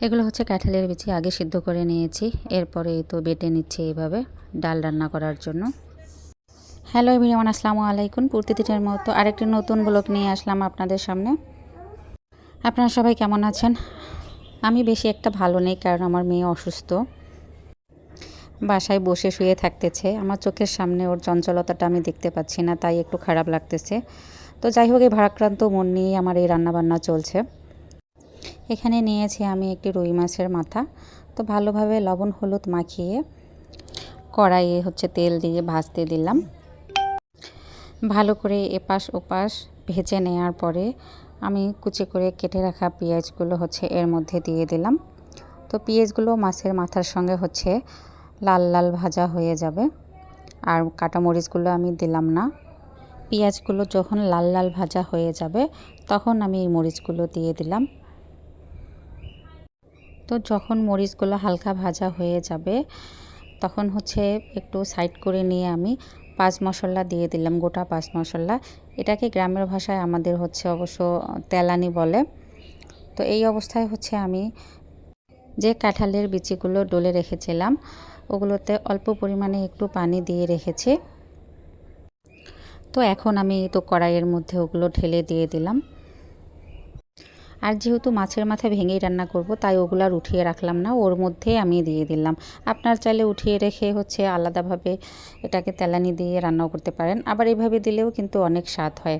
এগুলো হচ্ছে কাঁঠালের বিচি, আগে সিদ্ধ করে নিয়েছি, এরপরে তো বেটে নিচ্ছি এইভাবে ডাল রান্না করার জন্য। হ্যালো এভরিওয়ান, আসসালামু আলাইকুম। প্রতিদিনের মতো আরেকটি নতুন ব্লগ নিয়ে আসলাম আপনাদের সামনে। আপনারা সবাই কেমন আছেন? আমি বেশি একটা ভালো নেই, কারণ আমার মেয়ে অসুস্থ, বাসায় বসে শুয়ে থাকতেছে। আমার চোখের সামনে ওর চঞ্চলতাটা আমি দেখতে পাচ্ছি না, তাই একটু খারাপ লাগতেছে। তো যাই হোক, এই ভারাক্রান্ত মন নিয়ে আমার এই রান্নাবান্না চলছে। এখানে নিয়েছি আমি একটি রুই মাছের মাথা। তো ভালোভাবে লবণ হলুদ মাখিয়ে কড়াইয়ে হচ্ছে তেল দিয়ে ভাজতে দিলাম। ভালো করে এপাশ ওপাশ ভেজে নেওয়ার পরে আমি কুচি করে কেটে রাখা পেঁয়াজগুলো হচ্ছে এর মধ্যে দিয়ে দিলাম। তো পেঁয়াজগুলো মাছের মাথার সঙ্গে হচ্ছে লাল লাল ভাজা হয়ে যাবে, আর কাটা মরিচগুলো আমি দিলাম না। পেঁয়াজগুলো যখন লাল লাল ভাজা হয়ে যাবে তখন আমি এই মরিচগুলো দিয়ে দিলাম। তো যখন মরিচগুলো হালকা ভাজা হয়ে যাবে তখন হচ্ছে একটু সাইড করে নিয়ে আমি পাঁচ মশলা দিয়ে দিলাম, গোটা পাঁচ মশলা। এটাকে গ্রামের ভাষায় আমাদের হচ্ছে অবশ্য তেলানি বলে। তো এই অবস্থায় হচ্ছে আমি যে কাঁঠালের বিচিগুলো ডলে রেখেছিলাম ওগুলোতে অল্প পরিমাণে একটু পানি দিয়ে রেখেছি। তো এখন আমি তো কড়াইয়ের মধ্যে ওগুলো ঢেলে দিয়ে দিলাম। আর যেহেতু মাছের মাথা ভেঙেই রান্না করব, তাই ওগুলো আর উঠিয়ে রাখলাম না, ওর মধ্যেই আমি দিয়ে দিলাম। আপনার চাইলে উঠিয়ে রেখে হচ্ছে আলাদাভাবে এটাকে তেলানি দিয়ে রান্নাও করতে পারেন, আবার এইভাবে দিলেও কিন্তু অনেক স্বাদ হয়।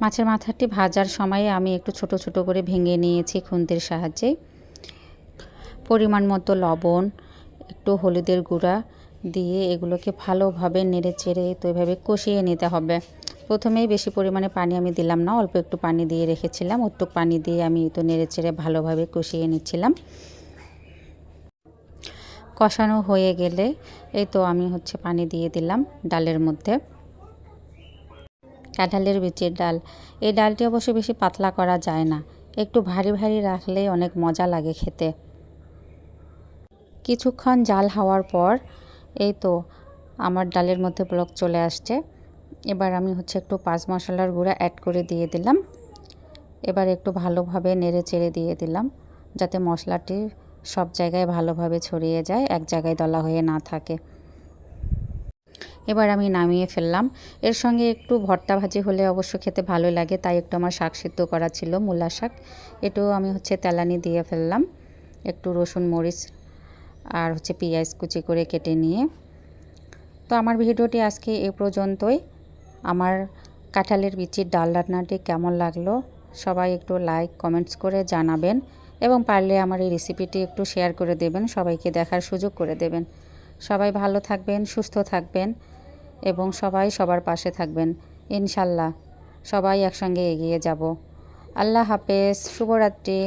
মাছের মাথাটি ভাজার সময় আমি একটু ছোট ছোট করে ভেঙে নিয়েছি খুন্তির সাহায্যে। পরিমাণ মতো লবণ, একটু হলুদের গুঁড়া দিয়ে এগুলোকে ভালোভাবে নেড়ে চেড়ে তো এভাবে কষিয়ে নিতে হবে। প্রথমেই বেশি পরিমাণে পানি আমি দিলাম না, অল্প একটু পানি দিয়ে রেখেছিলাম। ওটুক পানি দিয়ে আমি তো নেড়ে চেড়ে ভালোভাবে কষিয়ে নিচ্ছিলাম। কষানো হয়ে গেলে এই তো আমি হচ্ছে পানি দিয়ে দিলাম ডালের মধ্যে। কাঁঠালের বিচির ডাল, এই ডালটি অবশ্য বেশি পাতলা করা যায় না, একটু ভারী ভারী রাখলে অনেক মজা লাগে খেতে। কিছুক্ষণ জাল হওয়ার পর এই তো আমার ডালের মধ্যে ব্লক চলে আসছে। এবার আমি হচ্ছে একটু পাঁচ মশলার গুঁড়া অ্যাড করে দিয়ে দিলাম। এবার একটু ভালোভাবে নেড়ে চেড়ে দিয়ে দিলাম, যাতে মশলাটি সব জায়গায় ভালোভাবে ছড়িয়ে যায়, এক জায়গায় দলা হয়ে না থাকে। এবার আমি নামিয়ে ফেললাম। এর সঙ্গে একটু ভর্তা ভাজি হলে অবশ্য খেতে ভালো লাগে, তাই একটু আমার শাক সিদ্ধ করা ছিল, মূলা শাক, এটাও আমি হচ্ছে তেলানি দিয়ে ফেললাম। একটু রসুন মরিচ আর হচ্ছে পেঁয়াজ কুচি করে কেটে নিয়ে। তো আমার ভিডিওটি আজকে এ পর্যন্তই। আমার কাঁঠালের বিচির ডাল রান্নাটি কেমন লাগলো সবাই একটু লাইক কমেন্টস করে জানাবেন, এবং পারলে আমার এই রেসিপিটি একটু শেয়ার করে দেবেন, সবাইকে দেখার সুযোগ করে দেবেন। সবাই ভালো থাকবেন, সুস্থ থাকবেন, এবং সবাই সবার পাশে থাকবেন। ইনশাল্লাহ সবাই একসঙ্গে এগিয়ে যাব। আল্লাহ হাফেজ, শুভরাত্রি।